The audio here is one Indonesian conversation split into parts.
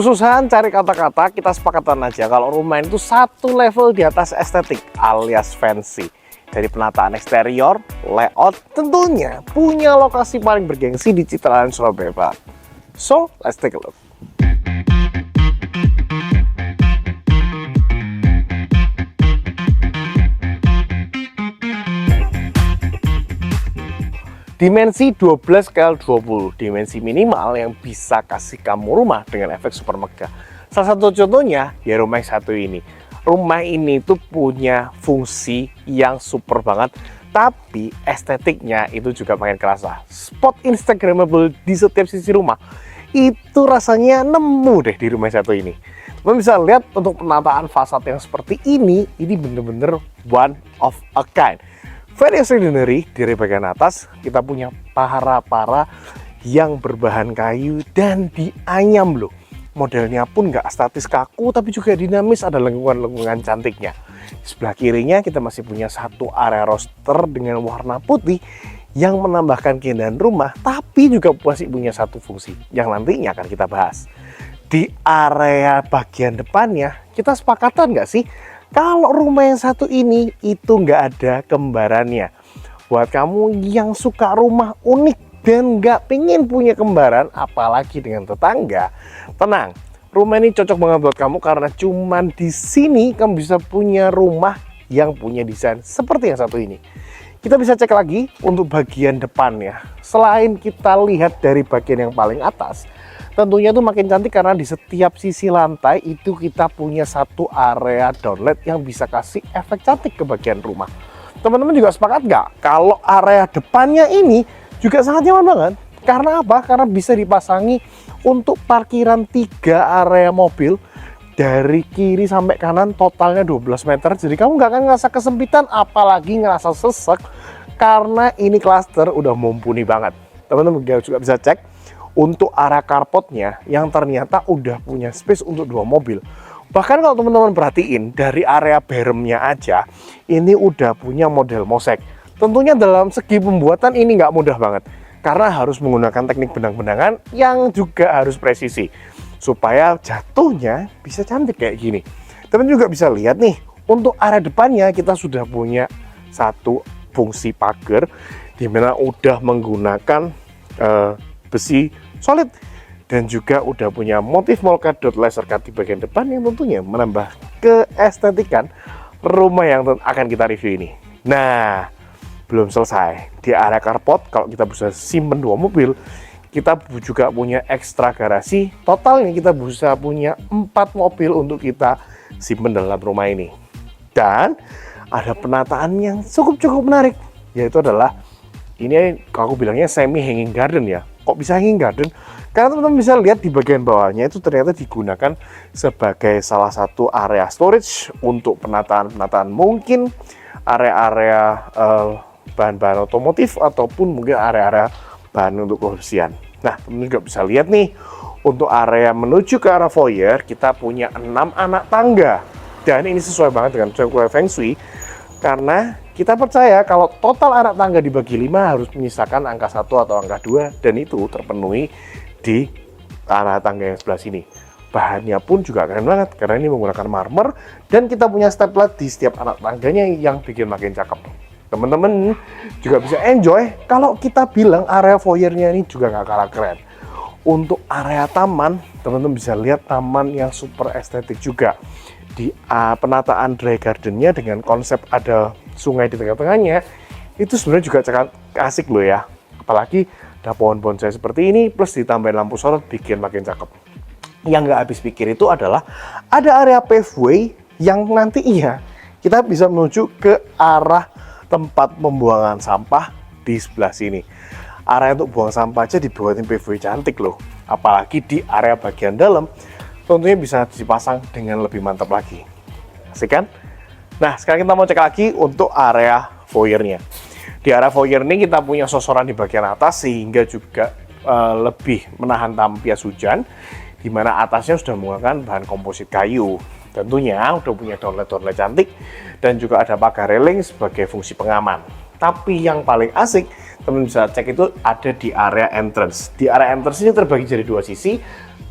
Kesusahan cari kata-kata, kita sepakatan aja kalau rumah itu satu level di atas estetik alias fancy. Dari penataan eksterior, layout, tentunya punya lokasi paling bergengsi di Citraland Surabaya Barat. So, let's take a look. Dimensi 12x20, dimensi minimal yang bisa kasih kamu rumah dengan efek super megah. Salah satu contohnya ya rumah yang satu ini. Rumah ini tuh punya fungsi yang super banget, tapi estetiknya itu juga makin kerasa. Spot instagramable di setiap sisi rumah itu rasanya nemu deh di rumah satu ini. Teman bisa lihat untuk penataan fasad yang seperti ini bener-bener one of a kind. Very extraordinary. Dari bagian atas kita punya para yang berbahan kayu dan dianyam loh. Modelnya pun nggak statis kaku tapi juga dinamis, ada lengkungan-lengkungan cantiknya. Sebelah kirinya kita masih punya satu area roster dengan warna putih yang menambahkan keindahan rumah, tapi juga masih punya satu fungsi yang nantinya akan kita bahas. Di area bagian depannya kita sepakatan nggak sih kalau rumah yang satu ini itu nggak ada kembarannya. Buat kamu yang suka rumah unik dan nggak pengen punya kembaran, apalagi dengan tetangga, tenang. Rumah ini cocok banget buat kamu karena cuman di sini kamu bisa punya rumah yang punya desain seperti yang satu ini. Kita bisa cek lagi untuk bagian depannya. Selain kita lihat dari bagian yang paling atas, tentunya tuh makin cantik karena di setiap sisi lantai itu kita punya satu area downlight yang bisa kasih efek cantik ke bagian rumah. Teman-teman juga sepakat nggak kalau area depannya ini juga sangat nyaman banget? Karena apa? Karena bisa dipasangi untuk parkiran 3 area mobil dari kiri sampai kanan, totalnya 12 meter. Jadi kamu nggak akan ngerasa kesempitan, apalagi ngerasa sesek karena ini cluster udah mumpuni banget. Teman-teman juga bisa cek untuk area carportnya yang ternyata udah punya space untuk 2 mobil. Bahkan kalau teman-teman perhatiin dari area beremnya aja ini udah punya model mosek. Tentunya dalam segi pembuatan ini nggak mudah banget karena harus menggunakan teknik benang-benangan yang juga harus presisi supaya jatuhnya bisa cantik kayak gini. Teman juga bisa lihat nih untuk area depannya kita sudah punya satu fungsi pagar di mana udah menggunakan besi solid dan juga udah punya motif molka dot laser cut di bagian depan yang tentunya menambah keestetikan rumah yang akan kita review ini. Nah, belum selesai. Di area carport kalau kita bisa simpen 2 mobil, kita juga punya ekstra garasi. Totalnya kita bisa punya 4 mobil untuk kita simpen dalam rumah ini. Dan ada penataan yang cukup menarik, yaitu adalah ini kalau aku bilangnya semi hanging garden ya. Kok bisa hanging garden? Karena teman-teman bisa lihat di bagian bawahnya itu ternyata digunakan sebagai salah satu area storage untuk penataan mungkin area-area bahan-bahan otomotif ataupun mungkin area-area bahan untuk kebersihan. Nah, teman-teman juga bisa lihat nih untuk area menuju ke arah foyer kita punya 6 anak tangga. Dan ini sesuai banget dengan Feng Shui karena kita percaya kalau total anak tangga dibagi 5 harus menyisakan angka 1 atau angka 2 dan itu terpenuhi di arah tangga yang sebelah sini. Bahannya pun juga keren banget karena ini menggunakan marmer dan kita punya steplet di setiap anak tangganya yang bikin makin cakep. Teman-teman juga bisa enjoy kalau kita bilang area foyernya ini juga nggak kalah keren. Untuk area taman, teman-teman bisa lihat taman yang super estetik juga. Di penataan dry gardennya dengan konsep ada sungai di tengah-tengahnya itu sebenarnya juga sangat asik loh ya. Apalagi ada pohon bonsai seperti ini plus ditambahin lampu sorot bikin makin cakep. Yang nggak habis pikir itu adalah ada area paveway yang nanti kita bisa menuju ke arah tempat pembuangan sampah di sebelah sini. Area untuk buang sampah aja dibuatin paveway cantik loh. Apalagi di area bagian dalam tentunya bisa dipasang dengan lebih mantap lagi. Asik kan? Nah, sekarang kita mau cek lagi untuk area foyernya. Di area foyer ini kita punya sosoran di bagian atas sehingga juga lebih menahan tampias hujan, di mana atasnya sudah menggunakan bahan komposit kayu. Tentunya udah punya downlight cantik dan juga ada pagar railing sebagai fungsi pengaman. Tapi yang paling asik, teman bisa cek itu ada di area entrance. Di area entrance ini terbagi jadi 2 sisi.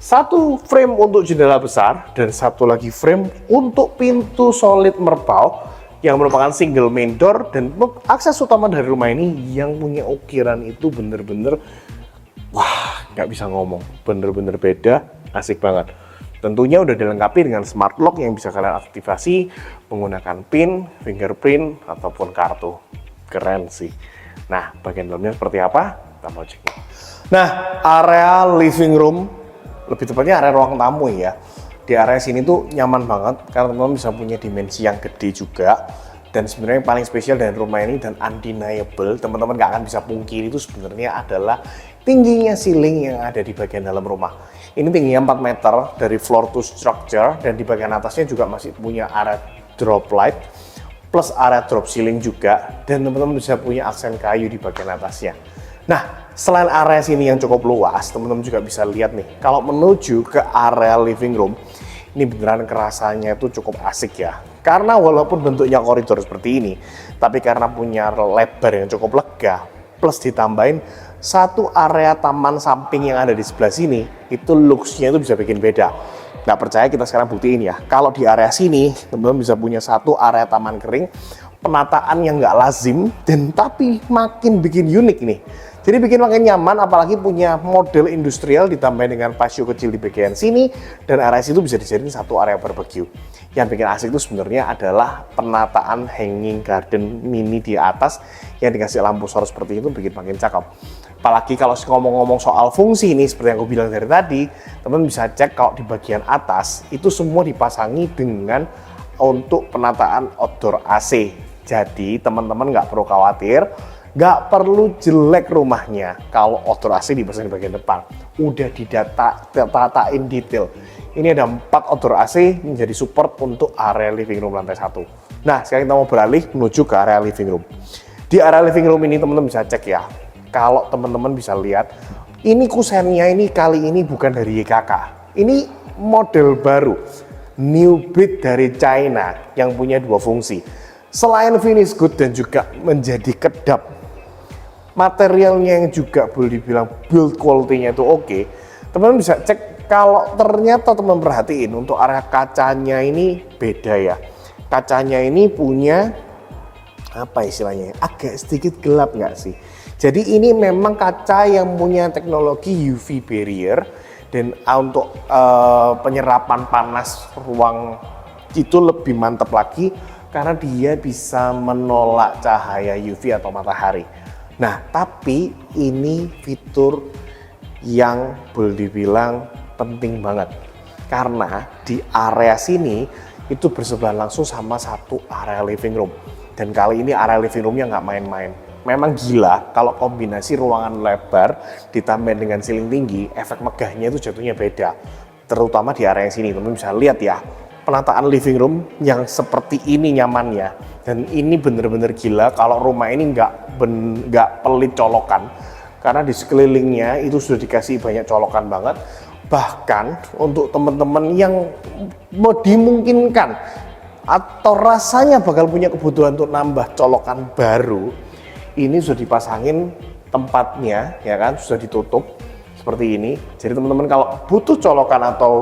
Satu frame untuk jendela besar dan satu lagi frame untuk pintu solid merpau yang merupakan single main door, dan akses utama dari rumah ini yang punya ukiran itu bener-bener wah, nggak bisa ngomong, bener-bener beda, asik banget. Tentunya udah dilengkapi dengan smart lock yang bisa kalian aktifasi menggunakan pin, fingerprint, ataupun kartu. Keren sih. Nah, bagian dalamnya seperti apa? Kita mau cek. Nah, area living room, lebih tepatnya area ruang tamu ya. Di area sini tuh nyaman banget karena teman-teman bisa punya dimensi yang gede juga. Dan sebenarnya yang paling spesial dari rumah ini dan undeniable, teman-teman nggak akan bisa pungkiri, itu sebenarnya adalah tingginya ceiling yang ada di bagian dalam rumah. Ini tingginya 4 meter dari floor to structure, dan di bagian atasnya juga masih punya area drop light plus area drop ceiling juga, dan teman-teman bisa punya aksen kayu di bagian atasnya. Nah, selain area sini yang cukup luas, teman-teman juga bisa lihat nih, kalau menuju ke area living room, ini beneran kerasanya itu cukup asik ya. Karena walaupun bentuknya koridor seperti ini, tapi karena punya lebar yang cukup lega, plus ditambahin satu area taman samping yang ada di sebelah sini, itu looks-nya itu bisa bikin beda. Nggak percaya, kita sekarang buktiin ya. Kalau di area sini, teman-teman bisa punya satu area taman kering, penataan yang nggak lazim, dan tapi makin bikin unik nih. Jadi bikin makin nyaman, apalagi punya model industrial ditambahin dengan patio kecil di bagian sini, dan area situ bisa dijadiin satu area barbecue. Yang bikin asik itu sebenarnya adalah penataan hanging garden mini di atas yang dikasih lampu sorot seperti itu, bikin makin cakep. Apalagi kalau ngomong-ngomong soal fungsi ini, seperti yang aku bilang dari tadi, teman bisa cek kalau di bagian atas itu semua dipasangi dengan untuk penataan outdoor AC. Jadi teman-teman nggak perlu khawatir, nggak perlu jelek rumahnya kalau outdoor AC dipasang di bagian depan. Udah ditatain detail. Ini ada 4 outdoor AC menjadi support untuk area living room lantai 1. Nah, sekarang kita mau beralih menuju ke area living room. Di area living room ini teman-teman bisa cek ya. Kalau teman-teman bisa lihat, ini kusennya ini kali ini bukan dari YKK. Ini model baru, new breed dari China yang punya 2 fungsi. Selain finish good dan juga menjadi kedap, materialnya yang juga boleh dibilang build quality-nya itu oke. Teman-teman bisa cek kalau ternyata teman perhatiin untuk area kacanya ini beda ya. Kacanya ini punya apa istilahnya? Agak sedikit gelap nggak sih? Jadi ini memang kaca yang punya teknologi UV barrier, dan untuk penyerapan panas ruang itu lebih mantap lagi karena dia bisa menolak cahaya UV atau matahari. Nah, tapi ini fitur yang boleh dibilang penting banget karena di area sini itu bersebelahan langsung sama satu area living room, dan kali ini area living roomnya nggak main-main. Memang gila kalau kombinasi ruangan lebar ditambah dengan ceiling tinggi, efek megahnya itu jatuhnya beda. Terutama di area yang sini, teman-teman bisa lihat ya, penataan living room yang seperti ini nyamannya. Dan ini bener-bener gila kalau rumah ini nggak pelit colokan, karena di sekelilingnya itu sudah dikasih banyak colokan banget. Bahkan untuk teman-teman yang mau dimungkinkan atau rasanya bakal punya kebutuhan untuk nambah colokan baru, ini sudah dipasangin tempatnya ya kan, sudah ditutup seperti ini. Jadi teman-teman kalau butuh colokan atau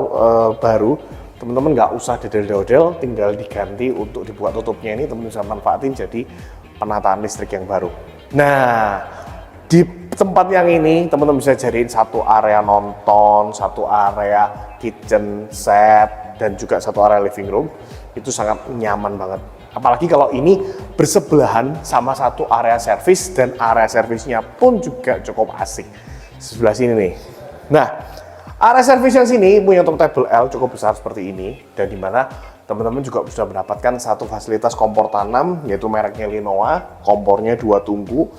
baru, teman-teman nggak usah dedel-dedel, tinggal diganti untuk dibuka tutupnya ini, teman-teman bisa manfaatin jadi penataan listrik yang baru. Nah, di tempat yang ini teman-teman bisa jadiin satu area nonton, satu area kitchen set, dan juga satu area living room. Itu sangat nyaman banget. Apalagi kalau ini bersebelahan sama satu area service, dan area servisnya pun juga cukup asik. Sebelah sini nih. Nah, area service yang sini punya top table L cukup besar seperti ini, dan dimana teman-teman juga sudah mendapatkan satu fasilitas kompor tanam yaitu mereknya Lenoa, kompornya 2 tungku.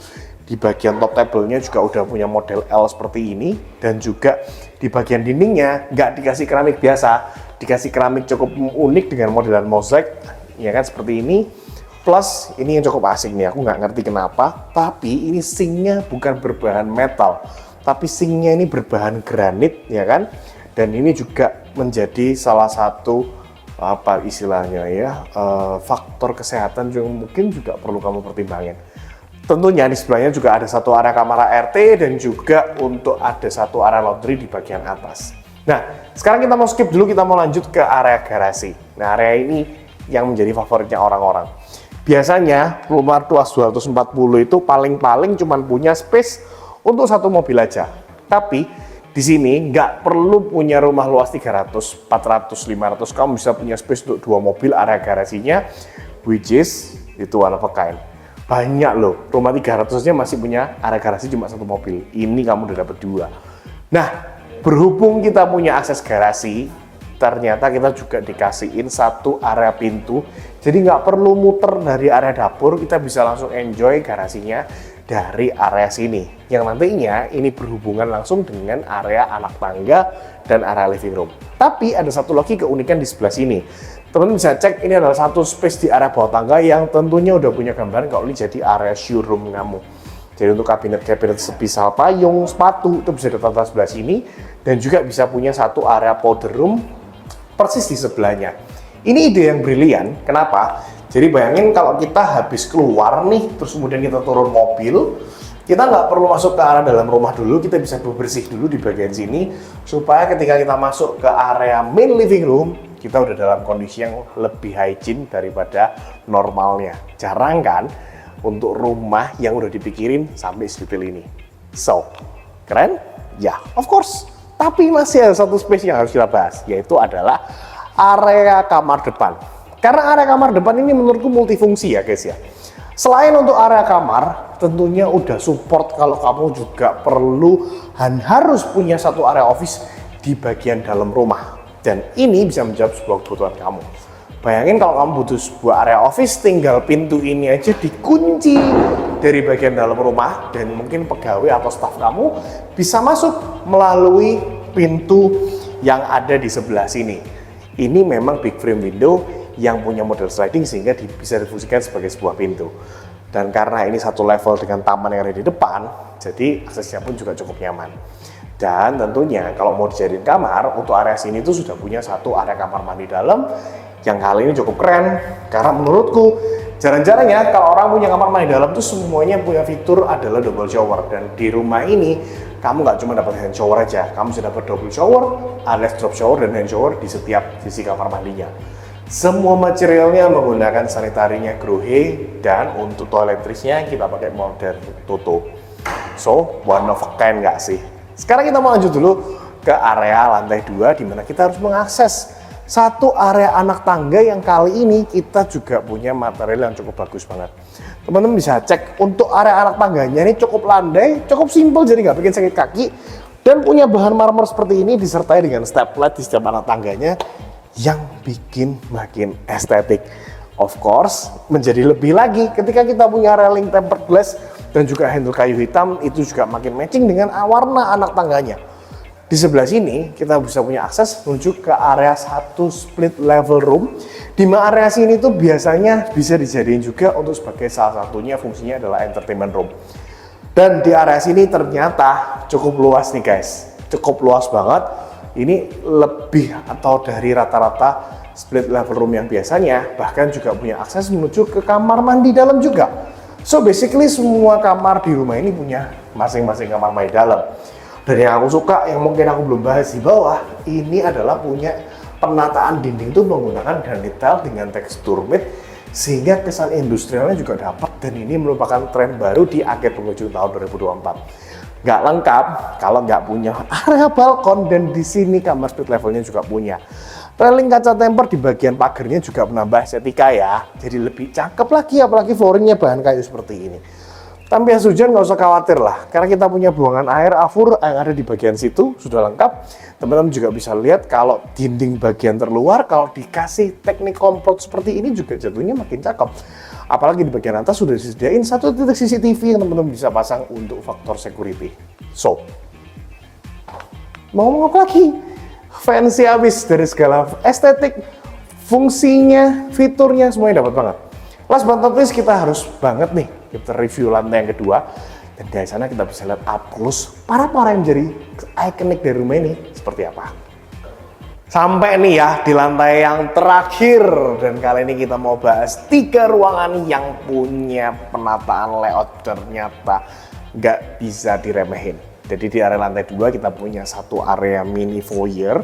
Di bagian top table-nya juga udah punya model L seperti ini, dan juga di bagian dindingnya nggak dikasih keramik biasa, dikasih keramik cukup unik dengan modelan mozaik, ya kan seperti ini. Plus ini yang cukup asik nih, aku nggak ngerti kenapa, tapi ini sinknya bukan berbahan metal, tapi sinknya ini berbahan granit, ya kan. Dan ini juga menjadi salah satu apa istilahnya ya, faktor kesehatan yang mungkin juga perlu kamu pertimbangin. Tentunya di sebelahnya juga ada satu area kamar RT, dan juga untuk ada satu area laundry di bagian atas. Nah, sekarang kita mau skip dulu, kita mau lanjut ke area garasi. Nah, area ini yang menjadi favoritnya orang-orang. Biasanya rumah tuas 240 itu paling-paling cuma punya space untuk satu mobil aja. Tapi di sini nggak perlu punya rumah luas 300, 400, 500. Kamu bisa punya space untuk 2 mobil area garasinya, which is itu one of a kind. Banyak loh, rumah 300-nya masih punya area garasi cuma 1 mobil. Ini kamu udah dapet 2. Nah, berhubung kita punya akses garasi, ternyata kita juga dikasihin 1 area pintu. Jadi nggak perlu muter dari area dapur, kita bisa langsung enjoy garasinya dari area sini. Yang nantinya ini berhubungan langsung dengan area anak tangga dan area living room. Tapi ada satu lagi keunikan di sebelah sini. Teman-teman bisa cek, ini adalah satu space di area bawah tangga yang tentunya udah punya gambaran kalau ini jadi area showroom kamu. Jadi untuk kabinet-kabinet semisal payung, sepatu itu bisa ditata sebelah sini, dan juga bisa punya 1 area powder room persis di sebelahnya. Ini ide yang brilian. Kenapa? Jadi bayangin kalau kita habis keluar nih, terus kemudian kita turun mobil, kita nggak perlu masuk ke area dalam rumah dulu, kita bisa bersih dulu di bagian sini, supaya ketika kita masuk ke area main living room, kita udah dalam kondisi yang lebih hygiene daripada normalnya. Jarang kan untuk rumah yang udah dipikirin sampai sedetail ini. So, keren? Ya, of course. Tapi masih ada satu space yang harus kita bahas, yaitu adalah area kamar depan. Karena area kamar depan ini menurutku multifungsi ya guys ya. Selain untuk area kamar, tentunya udah support kalau kamu juga perlu dan harus punya 1 area office di bagian dalam rumah. Dan ini bisa menjawab sebuah kebutuhan kamu. Bayangin kalau kamu butuh sebuah area office, tinggal pintu ini aja dikunci dari bagian dalam rumah, dan mungkin pegawai atau staf kamu bisa masuk melalui pintu yang ada di sebelah sini. Ini memang big frame window yang punya model sliding sehingga bisa difungsikan sebagai sebuah pintu. Dan karena ini satu level dengan taman yang ada di depan, jadi aksesnya pun juga cukup nyaman. Dan tentunya kalau mau dijadiin kamar, untuk area sini tuh sudah punya 1 area kamar mandi dalam yang kali ini cukup keren. Karena menurutku jarang-jarang ya kalau orang punya kamar mandi dalam tuh semuanya punya fitur adalah double shower. Dan di rumah ini kamu nggak cuma dapat hand shower aja, kamu bisa dapat double shower, alias drop shower dan hand shower di setiap sisi kamar mandinya. Semua materialnya menggunakan sanitarinya Grohe, dan untuk toiletrisnya kita pakai model Toto. So, one of a kind nggak sih? Sekarang kita mau lanjut dulu ke area lantai 2, di mana kita harus mengakses 1 area anak tangga yang kali ini kita juga punya material yang cukup bagus banget. Teman-teman bisa cek untuk area anak tangganya ini cukup landai, cukup simple, jadi nggak bikin sakit kaki, dan punya bahan marmer seperti ini disertai dengan step flat di setiap anak tangganya yang bikin makin estetik. Of course, menjadi lebih lagi ketika kita punya railing tempered glass dan juga handle kayu hitam, itu juga makin matching dengan warna anak tangganya. Di sebelah sini kita bisa punya akses menuju ke area 1 split level room, di mana area sini tuh biasanya bisa dijadiin juga untuk sebagai salah satunya fungsinya adalah entertainment room. Dan di area sini ternyata cukup luas nih guys, cukup luas banget. Ini lebih atau dari rata-rata split level room yang biasanya, bahkan juga punya akses menuju ke kamar mandi dalam juga. So basically semua kamar di rumah ini punya masing-masing kamar mandi dalam. Dan yang aku suka, yang mungkin aku belum bahas di bawah, ini adalah punya penataan dinding itu menggunakan granit tile dengan tekstur matte, sehingga kesan industrialnya juga dapat, dan ini merupakan tren baru di akhir penghujung tahun 2024. Nggak lengkap kalau nggak punya area balkon, dan di sini kamar split levelnya juga punya railing kaca temper di bagian pagarnya, juga menambah estetika ya, jadi lebih cakep lagi, apalagi flooringnya bahan kayu seperti ini. Tanpa jas hujan nggak usah khawatir lah, karena kita punya buangan air afur yang ada di bagian situ sudah lengkap. Teman-teman juga bisa lihat kalau dinding bagian terluar kalau dikasih teknik komprot seperti ini juga jatuhnya makin cakep. Apalagi di bagian atas sudah disediain 1 titik CCTV yang teman-teman bisa pasang untuk faktor security. So, mau ngomong apa lagi? Fancy habis dari segala estetik, fungsinya, fiturnya semuanya dapat banget. Last but not least, kita harus banget nih kita review lantai yang kedua, dan dari sana kita bisa lihat up close para yang menjadi ikonik dari rumah ini seperti apa. Sampai nih ya di lantai yang terakhir, dan kali ini kita mau bahas 3 ruangan yang punya penataan layout ternyata nggak bisa diremehin. Jadi di area lantai 2 kita punya satu area mini foyer,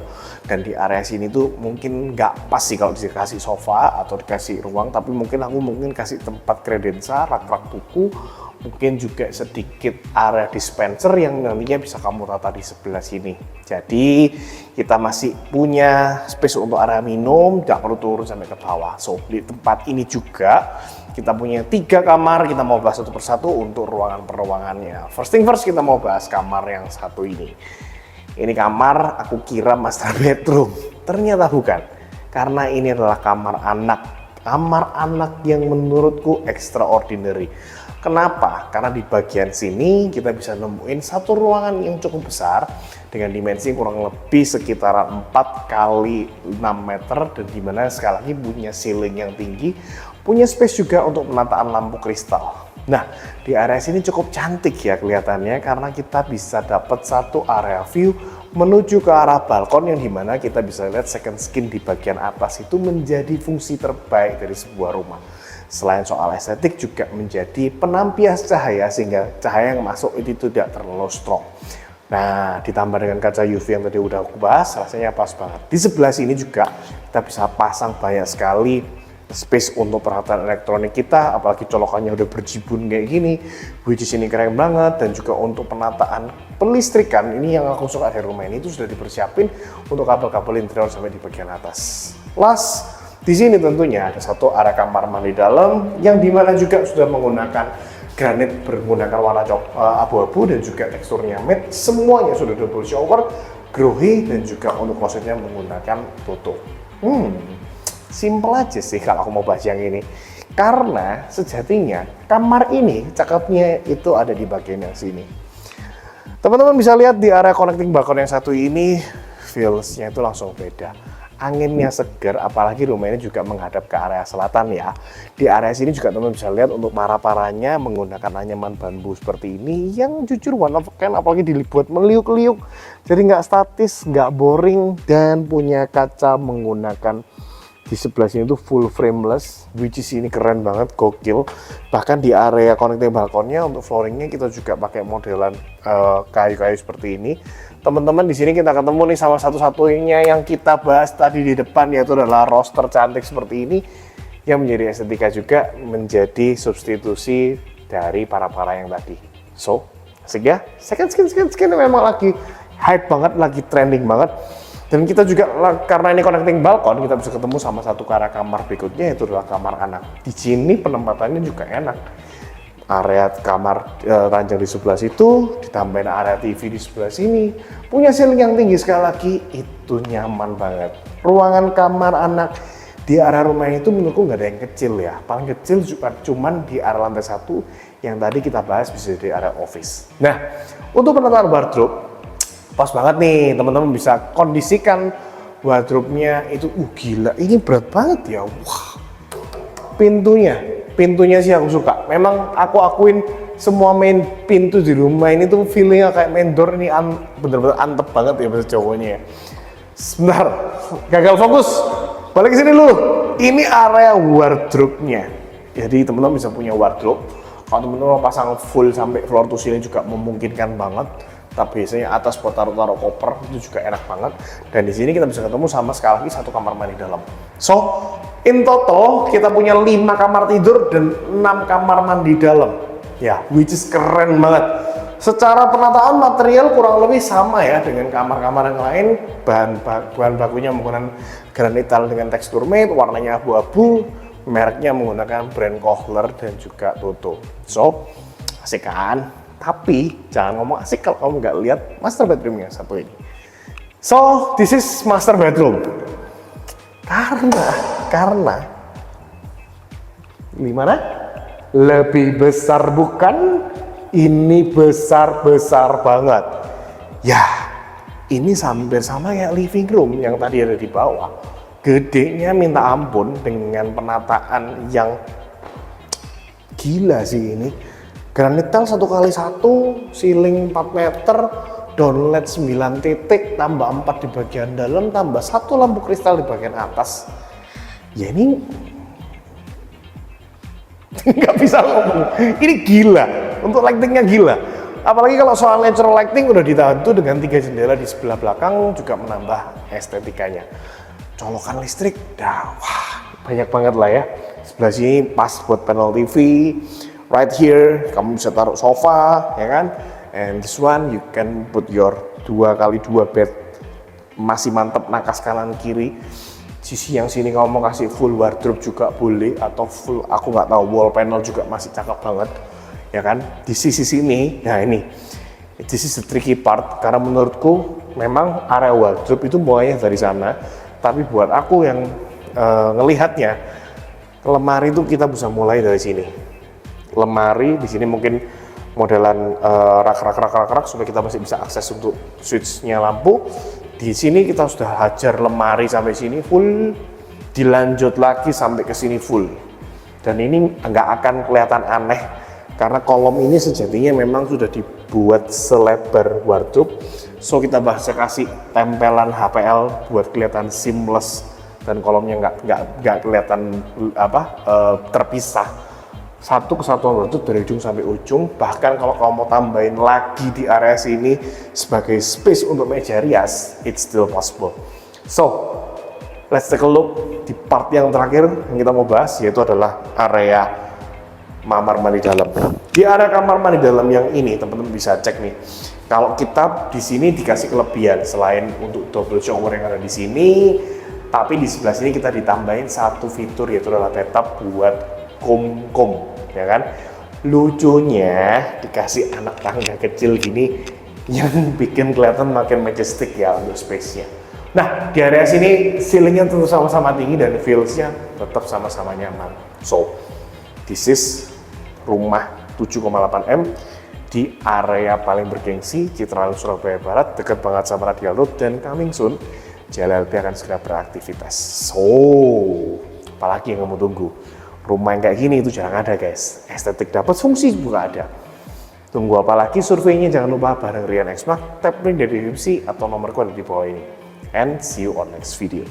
dan di area sini tuh mungkin nggak pas sih kalau dikasih sofa atau dikasih ruang, tapi mungkin aku kasih tempat kredensa, rak-rak buku, mungkin juga sedikit area dispenser yang nantinya bisa kamu tata di sebelah sini. Jadi kita masih punya space untuk area minum, nggak perlu turun sampai ke bawah. So di tempat ini juga kita punya 3 kamar, kita mau bahas satu persatu untuk ruangan per ruangannya. First thing first, kita mau bahas kamar yang satu ini. Ini kamar aku kira master bedroom, ternyata bukan. Karena ini adalah kamar anak. Kamar anak yang menurutku extraordinary. Kenapa? Karena di bagian sini kita bisa nemuin satu ruangan yang cukup besar dengan dimensi kurang lebih sekitar 4 kali 6 meter, dan dimana sekali lagi punya ceiling yang tinggi, punya space juga untuk penataan lampu kristal. Nah, di area sini cukup cantik ya kelihatannya, karena kita bisa dapat satu area view menuju ke arah balkon, yang dimana kita bisa lihat second skin di bagian atas itu menjadi fungsi terbaik dari sebuah rumah. Selain soal estetik, juga menjadi penampias cahaya sehingga cahaya yang masuk itu tidak terlalu strong. Nah, ditambah dengan kaca UV yang tadi udah aku bahas, rasanya pas banget. Di sebelah sini juga kita bisa pasang banyak sekali space untuk peralatan elektronik kita, apalagi colokannya udah berjibun kayak gini, which is ini keren banget. Dan juga untuk penataan pelistrikan, ini yang aku suka dari rumah ini, itu sudah dipersiapin untuk kabel-kabel interior sampai di bagian atas. Last, di sini tentunya ada satu area kamar mandi dalam, yang dimana juga sudah menggunakan granit menggunakan warna abu-abu dan juga teksturnya matte. Semuanya sudah double shower, grohe, dan juga untuk klosetnya menggunakan tutup. Simple aja sih kalau aku mau bahas yang ini. Karena sejatinya kamar ini cakepnya itu ada di bagian yang sini. Teman-teman bisa lihat di area connecting balkon yang satu ini, feels-nya itu langsung beda. Anginnya segar, apalagi rumah ini juga menghadap ke area selatan ya. Di area sini juga teman-teman bisa lihat untuk para-paranya menggunakan anyaman bambu seperti ini, yang jujur one of a kind, apalagi dibuat meliuk-liuk. Jadi nggak statis, nggak boring, dan punya kaca menggunakan di sebelah sini tuh full frameless, which is ini keren banget, gokil. Bahkan di area connecting balkonnya untuk flooringnya kita juga pakai modelan kayu-kayu seperti ini. Teman-teman, di sini kita ketemu nih sama satu-satunya yang kita bahas tadi di depan, yaitu adalah roster cantik seperti ini, yang menjadi estetika juga menjadi substitusi dari para-para yang tadi. So, asik ya? Second skin memang lagi hype banget, lagi trending banget. Dan kita juga, karena ini connecting balkon, kita bisa ketemu sama satu area kamar berikutnya, yaitu adalah kamar anak. Di sini penempatannya juga enak. Area kamar ranjang di sebelah situ, ditambahin area TV di sebelah sini, punya ceiling yang tinggi, sekali lagi itu nyaman banget. Ruangan kamar anak di area rumah itu menurutku nggak ada yang kecil ya, paling kecil cuman di area lantai 1 yang tadi kita bahas, bisa di area office. Nah, untuk penataan wardrobe pas banget nih, teman-teman bisa kondisikan wardrobe-nya itu, gila, ini berat banget ya. Wah, pintunya sih aku suka. Memang aku akuin semua main pintu di rumah ini tuh feelingnya kayak main door ini bener-bener antep banget ya bahasa cowoknya ya. Sebentar, gagal fokus. Balik ke sini dulu. Ini area wardrobe-nya. Jadi teman-teman bisa punya wardrobe. Kalau teman-teman mau pasang full sampai floor to ceiling juga memungkinkan banget. Tapi biasanya atas buat taruh-taruh koper itu juga enak banget. Dan di sini kita bisa ketemu sama sekali lagi satu kamar mandi dalam. So, in total kita punya 5 kamar tidur dan 6 kamar mandi dalam. Ya, which is keren banget. Secara penataan material kurang lebih sama ya dengan kamar-kamar yang lain. Bahan bakunya menggunakan granit tile dengan tekstur matte, warnanya abu-abu, mereknya menggunakan brand Kohler dan juga Toto. So, asik kan? Tapi jangan ngomong asik kalau kamu nggak lihat master bedroom yang satu ini. So, this is master bedroom. Karena gimana? Lebih besar bukan? Ini besar banget. Ya, ini hampir sama kayak living room yang tadi ada di bawah. Gedenya minta ampun dengan penataan yang gila sih ini. Granit tile 1x1, ceiling 4 meter, downlight 9 titik, tambah 4 di bagian dalam, tambah 1 lampu kristal di bagian atas. Ya ini nggak bisa ngomong, ini gila, untuk lightingnya gila. Apalagi kalau soal natural lighting udah dibantu dengan 3 jendela di sebelah belakang juga menambah estetikanya. Colokan listrik, wah banyak banget lah ya. Sebelah sini pas buat panel TV. Right here kamu bisa taruh sofa, ya kan? And this one you can put your 2x2 bed, masih mantep nakas kanan kiri. Sisi yang sini kamu mau kasih full wardrobe juga boleh, atau full aku nggak tahu, wall panel juga masih cakep banget, ya kan? Di sisi sini, nah ini, this is the tricky part karena menurutku memang area wardrobe itu mulainya dari sana, tapi buat aku yang ngelihatnya, lemari itu kita bisa mulai dari sini. Lemari di sini mungkin modelan rak supaya kita masih bisa akses untuk switch-nya lampu. Di sini kita sudah hajar lemari sampai sini full, dilanjut lagi sampai ke sini full. Dan ini nggak akan kelihatan aneh karena kolom ini sejatinya memang sudah dibuat selebar wardrobe. So kita bisa kasih tempelan HPL buat kelihatan seamless dan kolomnya nggak kelihatan terpisah. Satu kesatuan wardrobe dari ujung sampai ujung. Bahkan kalau kamu mau tambahin lagi di area sini sebagai space untuk meja rias, it's still possible. So, let's take a look di part yang terakhir yang kita mau bahas, yaitu adalah area kamar mandi dalam. Di area kamar mandi dalam yang ini, teman-teman bisa cek nih. Kalau kita di sini dikasih kelebihan selain untuk double shower yang ada di sini, tapi di sebelah sini kita ditambahin satu fitur, yaitu adalah bathtub buat kom, ya kan? Lucunya dikasih anak tangga kecil gini yang bikin kelihatan makin majestic ya untuk space-nya. Nah, di area sini ceilingnya tentu sama-sama tinggi dan feels-nya tetap sama-sama nyaman. So, this is rumah 7,8 M di area paling bergengsi Citraland Surabaya Barat, dekat banget sama Radial Road, dan coming soon JLLB akan segera beraktivitas. So, apalagi yang kamu tunggu? Rumah yang kayak gini itu jarang ada guys. Estetik dapat, fungsi juga ada. Tunggu apa lagi? Surveinya jangan lupa bareng Rian Exmark, tap link dari deskripsi atau nomorku ada di bawah ini. And see you on next video.